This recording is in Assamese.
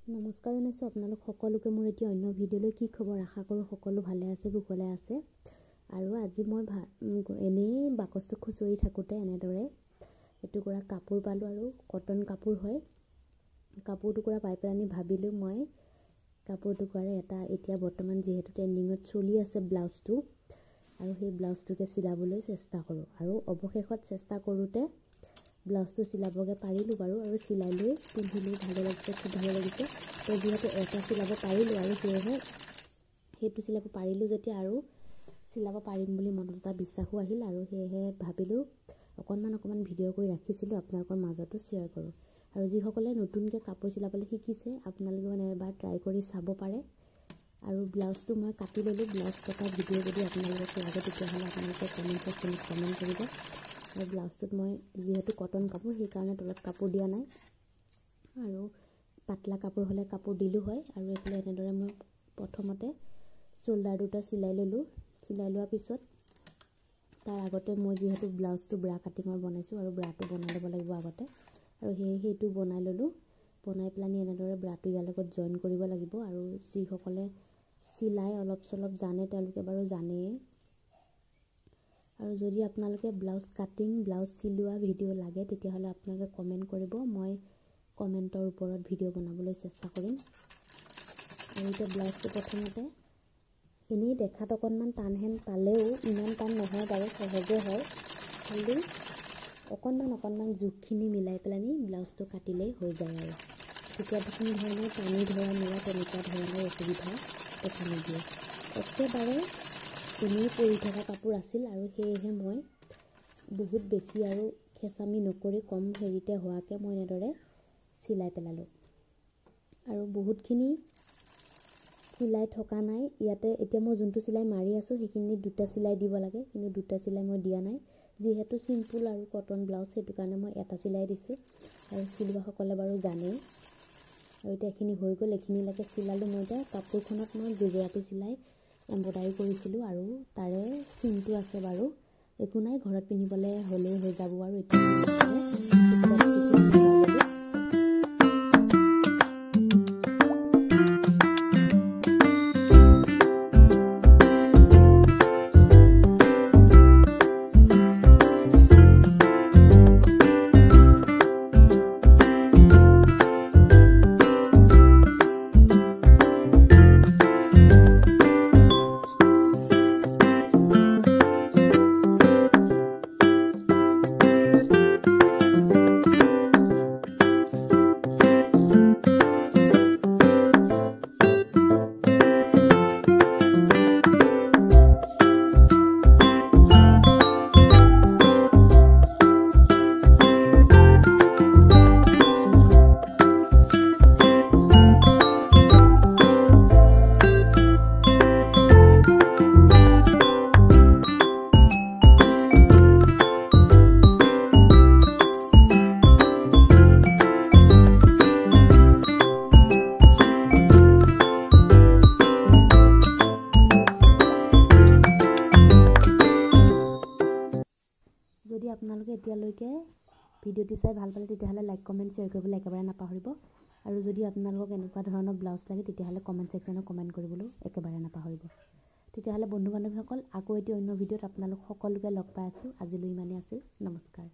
নমস্কাৰ জনাইছোঁ আপোনালোক সকলোকে মোৰ এতিয়া অন্য ভিডিঅ'লৈ কি খবৰ আশা কৰোঁ সকলো ভালে আছে কুশলে আছে আৰু আজি মই এনেই বাকচটো খুচৰি থাকোঁতে এনেদৰে এটুকুৰা কাপোৰ পালোঁ আৰু কটন কাপোৰ হয় কাপোৰ টুকুৰা পাই পেলাই ভাবিলোঁ মই কাপোৰ টুকুৰাৰে এটা এতিয়া বৰ্তমান যিহেতু ট্ৰেন্ডিঙত চলি আছে ব্লাউজটো আৰু সেই ব্লাউজটোকে চিলাবলৈ চেষ্টা কৰোঁ আৰু অৱশেষত চেষ্টা কৰোঁতে ব্লাউজটো চিলাবগে পাৰিলোঁ বাৰু আৰু চিলাই লৈ পিন্ধিলোঁ ভালে লাগিছে খুব ভালে লাগিছে তো যিহেতু এটা চিলাব পাৰিলোঁ আৰু সেয়েহে সেইটো চিলাব পাৰিলোঁ যেতিয়া আৰু চিলাব পাৰিম বুলি মনত এটা বিশ্বাসো আহিল আৰু সেয়েহে ভাবিলোঁ অকণমান ভিডিঅ' কৰি ৰাখিছিলোঁ আপোনালোকৰ মাজতো শ্বেয়াৰ কৰোঁ আৰু যিসকলে নতুনকৈ কাপোৰ চিলাবলৈ শিকিছে আপোনালোকে এবাৰ ট্ৰাই কৰি চাব পাৰে আৰু ব্লাউজটো মই কাটি ল'লোঁ ব্লাউজ কটা ভিডিঅ' যদি আপোনালোকে লাগে তেতিয়াহ'লে আপোনালোকে কমেণ্ট ছেকশ্যনত কমেণ্ট কৰিব আৰু ব্লাউজটোত মই যিহেতু কটন কাপোৰ সেইকাৰণে তলত কাপোৰ দিয়া নাই আৰু পাতলা কাপোৰ হ'লে কাপোৰ দিলোঁ হয় আৰু এইফালে এনেদৰে মই প্ৰথমতে শোল্ডাৰ দুটা চিলাই ল'লোঁ চিলাই লোৱাৰ পিছত তাৰ আগতে মই যিহেতু ব্লাউজটো ব্ৰা কাটিঙৰ বনাইছোঁ আৰু ব্ৰাটো বনাই ল'ব লাগিব আগতে আৰু সেইটো বনাই ল'লোঁ বনাই পেলাই এনেদৰে ব্ৰাটো ইয়াৰ লগত জইন কৰিব লাগিব আৰু যিসকলে চিলাই অলপ চলপ জানে তেওঁলোকে বাৰু জানেই আৰু যদি আপোনালোকে ব্লাউজ কাটিং ব্লাউজ চিলোৱা ভিডিঅ' লাগে তেতিয়াহ'লে আপোনালোকে কমেণ্ট কৰিব মই কমেণ্টৰ ওপৰত ভিডিঅ' বনাবলৈ চেষ্টা কৰিম আৰু এতিয়া ব্লাউজটো প্ৰথমতে এনেই দেখাত অকণমান টান হেন পালেও ইমান টান নহয় বাৰু সহজে হয় খালি অকণমান জোখখিনি মিলাই পেলাই ব্লাউজটো কাটিলেই হৈ যায় আৰু তেতিয়া কোনো ধৰণৰ টানি ধৰা মেলা তেনেকুৱা ধৰণৰ অসুবিধা দেখা নিদিয়ে একেবাৰে এনেই পৰি থকা কাপোৰ আছিল আৰু সেয়েহে মই বহুত বেছি আৰু খেচামি নকৰি কম হেৰিতে হোৱাকৈ মই এনেদৰে চিলাই পেলালোঁ আৰু বহুতখিনি চিলাই থকা নাই ইয়াতে এতিয়া মই যোনটো চিলাই মাৰি আছোঁ সেইখিনি দুটা চিলাই দিব লাগে কিন্তু দুটা চিলাই মই দিয়া নাই যিহেতু চিম্পুল আৰু কটন ব্লাউজ সেইটো কাৰণে মই এটা চিলাই দিছোঁ আৰু চিলোৱাসকলে বাৰু জানেই আৰু এতিয়া এইখিনি হৈ গ'ল এইখিনিলৈকে চিলালোঁ মই এতিয়া কাপোৰখনত মই গুজৰাটী চিলাই এম্ব্ৰইডাৰী কৰিছিলোঁ আৰু তাৰে চিনটো আছে বাৰু একো নাই ঘৰত পিন্ধিবলৈ হ'লেই হৈ যাব আৰু যদি আপোনালোকে এতিয়ালৈকে ভিডিঅ'টি চাই ভাল পালে তেতিয়াহ'লে লাইক কমেণ্ট শ্বেয়াৰ কৰিবলৈ একেবাৰে নাপাহৰিব আৰু যদি আপোনালোকক এনেকুৱা ধৰণৰ ব্লাউজ লাগে তেতিয়াহ'লে কমেণ্ট ছেকশ্যনত কমেণ্ট কৰিবলৈ একেবাৰে নাপাহৰিব তেতিয়াহ'লে বন্ধু বান্ধৱীসকল আকৌ এটি অন্য ভিডিঅ'ত আপোনালোক সকলোকে লগ পাই আছোঁ আজিলৈ ইমানেই আছিল নমস্কাৰ।